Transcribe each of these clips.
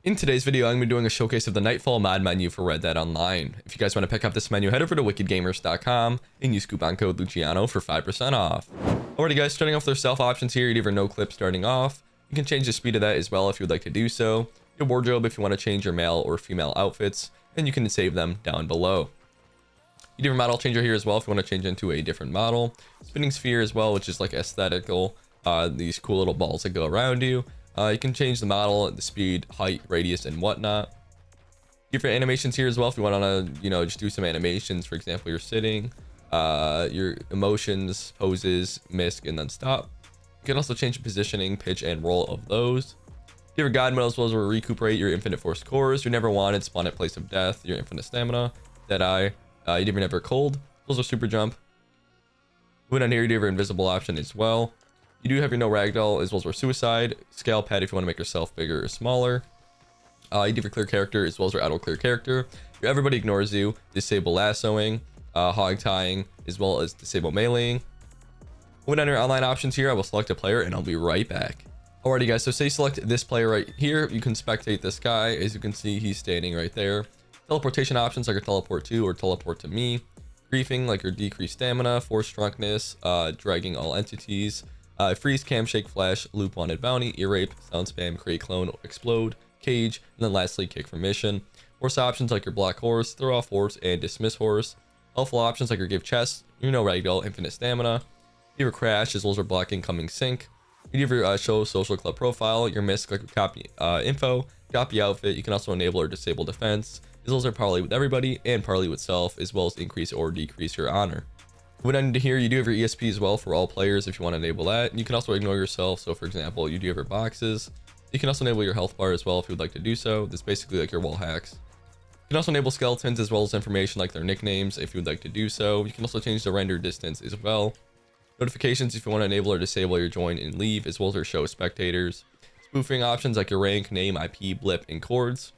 In today's video, I'm going to be doing a showcase of the Nightfall mod menu for Red Dead Online. If you guys want to pick up this menu, head over to wickedgamers.com and use coupon code Luciano for 5% off. Alrighty guys, starting off with their self options here, you have your no clip starting off. You can change the speed of that as well if you would like to do so. Your wardrobe if you want to change your male or female outfits, and you can save them down below. You do have a model changer here as well if you want to change into a different model. Spinning sphere as well, which is like aesthetical, these cool little balls that go around you. You can change the model, the speed, height, radius, and whatnot. Different animations here as well if you want to, just do some animations. For example, you're sitting, your emotions, poses, misc, and then stop. You can also change the positioning, pitch, and roll of those. You have your god mode as well as recuperate your infinite force cores, your never wanted, spawn at place of death, your infinite stamina, deadeye, you do never cold, those are super jump. Moving on here, you do have your invisible option as well. You do have your no ragdoll as well as your suicide, scale pad if you want to make yourself bigger or smaller. You do have your clear character as well as your auto clear character. Your everybody ignores you, disable lassoing, hog tying, as well as disable meleeing. Moving on your online options here, I will select a player and I'll be right back. Alrighty guys, so say you select this player right here, you can spectate this guy. As you can see, he's standing right there. Teleportation options like your teleport to or teleport to me. Griefing like your decreased stamina, force drunkenness, dragging all entities. Freeze, cam, shake, flash, loop, wanted bounty, ear rape, sound spam, create clone, explode, cage, and then lastly kick for mission. Horse options like your black horse, throw off horse, and dismiss horse. Helpful options like your give chest, your no ragdoll, infinite stamina. You have your crash as well as your block incoming sync. You have your show social club profile, your misc like your copy info, copy outfit. You can also enable or disable defense, as well as parley with everybody and parley with self, as well as increase or decrease your honor. When under here, you do have your ESP as well for all players if you want to enable that. You can also ignore yourself. So for example, you do have your boxes. You can also enable your health bar as well if you would like to do so. This is basically like your wall hacks. You can also enable skeletons as well as information like their nicknames if you would like to do so. You can also change the render distance as well. Notifications if you want to enable or disable your join and leave, as well as your show spectators. Spoofing options like your rank, name, IP, blip, and chords.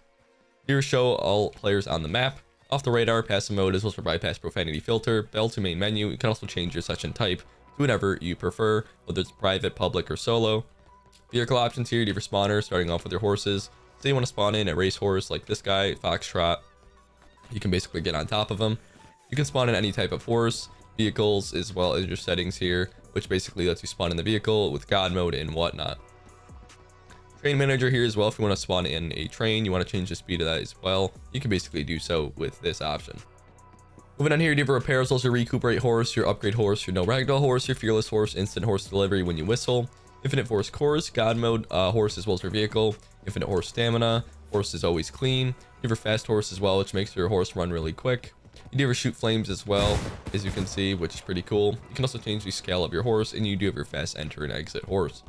Here show all players on the map. Off the radar, passive mode as well as for bypass profanity filter. Bell to main menu. You can also change your session type to whatever you prefer, whether it's private, public, or solo. Vehicle options here, you have your spawner starting off with your horses. Say you want to spawn in a racehorse like this guy, Foxtrot. You can basically get on top of him. You can spawn in any type of horse, vehicles, as well as your settings here, which basically lets you spawn in the vehicle with god mode and whatnot. Train manager here as well. If you want to spawn in a train, you want to change the speed of that as well, you can basically do so with this option. Moving on here, you have your repairs, also recuperate horse, your upgrade horse, your no ragdoll horse, your fearless horse, instant horse delivery when you whistle, infinite force cores, god mode horse as well as your vehicle, infinite horse stamina, horse is always clean. You have your fast horse as well, which makes your horse run really quick. You do have your shoot flames as well, as you can see, which is pretty cool. You can also change the scale of your horse, and you do have your fast enter and exit horse.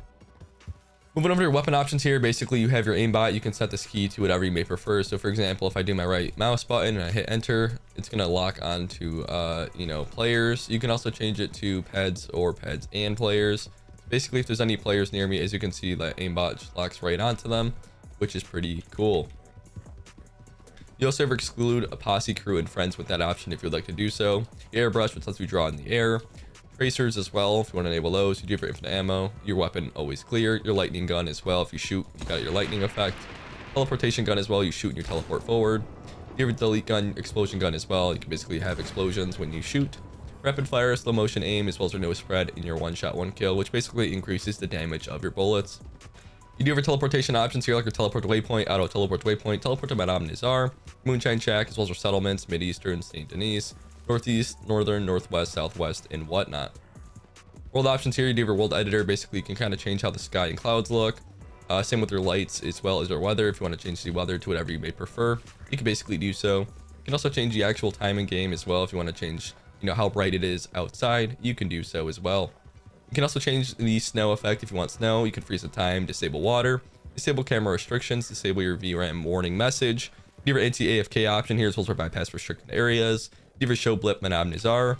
Moving over to your weapon options here, basically you have your aimbot. You can set this key to whatever you may prefer. So for example, if I do my right mouse button and I hit enter, it's going to lock onto, players. You can also change it to peds or peds and players. Basically, if there's any players near me, as you can see, that aimbot just locks right onto them, which is pretty cool. You also have exclude a posse, crew, and friends with that option if you'd like to do so. Airbrush, which lets you draw in the air. Tracers as well, if you want to enable those. You do for infinite ammo, your weapon always clear, your lightning gun as well. If you shoot, you got your lightning effect. Teleportation gun as well, you shoot and you teleport forward. You have a delete gun, explosion gun as well. You can basically have explosions when you shoot. Rapid fire, slow motion aim, as well as your no spread in your one shot, one kill, which basically increases the damage of your bullets. You do have your teleportation options here, like your teleport to waypoint, auto teleport to waypoint, teleport to Madame Nazar, Moonshine Shack, as well as your settlements, Mid-Eastern, St. Denis, Northeast, Northern, Northwest, Southwest, and whatnot. World options here, you do have your world editor. Basically, you can kind of change how the sky and clouds look. Same with your lights as well as your weather. If you want to change the weather to whatever you may prefer, you can basically do so. You can also change the actual time in game as well. If you want to change, how bright it is outside, you can do so as well. You can also change the snow effect if you want snow. You can freeze the time, disable water, disable camera restrictions, disable your VRAM warning message. You have your anti-AFK option here as well as for bypass restricted areas. You have your show blip Madame Nazar,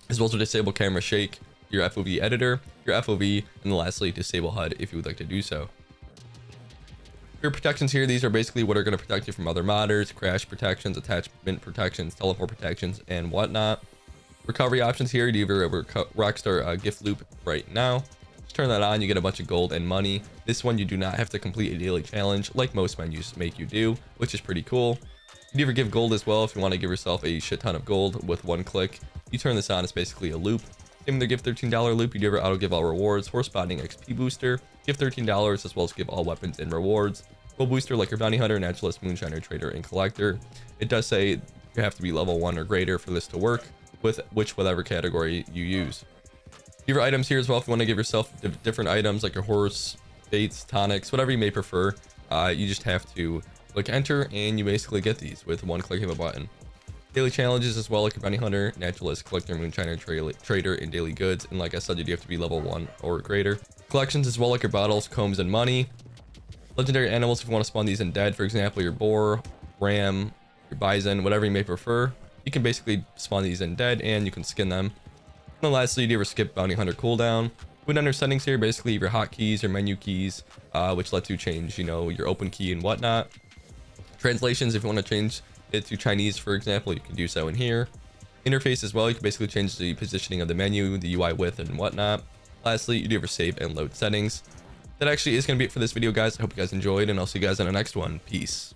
as well as disable camera shake, your FOV editor, your FOV, and then lastly disable HUD if you would like to do so. Your protections here, these are basically what are going to protect you from other modders, crash protections, attachment protections, teleport protections, and whatnot. Recovery options here, you have your Rockstar gift loop right now. turn that on, you get a bunch of gold and money. This one, you do not have to complete a daily challenge like most menus make you do, which is pretty cool. You can either give gold as well if you want to give yourself a shit ton of gold with one click. You turn this on, it's basically a loop. Same with the give $13 loop, you give auto give all rewards. Horse spotting XP booster, give $13 as well as give all weapons and rewards. Gold booster like your bounty hunter, naturalist, moonshiner, trader, and collector. It does say you have to be level 1 or greater for this to work with whatever category you use. Give your items here as well if you want to give yourself different items like your horse, baits, tonics, whatever you may prefer. You just have to click enter and you basically get these with one click of a button. Daily challenges as well like your bounty hunter, naturalist, collector, moonshiner, trader, and daily goods. And like I said, you do have to be level 1 or greater. Collections as well like your bottles, combs, and money. Legendary animals if you want to spawn these in dead, for example your boar, ram, your bison, whatever you may prefer. You can basically spawn these in dead and you can skin them. And then lastly, you do ever skip bounty hunter cooldown. When under settings here, basically your hotkeys, your menu keys, which lets you change, you know, your open key and whatnot. Translations, if you want to change it to Chinese, for example, you can do so in here. Interface as well, you can basically change the positioning of the menu, the UI width, and whatnot. Lastly, you do ever save and load settings. That actually is going to be it for this video, guys. I hope you guys enjoyed, and I'll see you guys in the next one. Peace.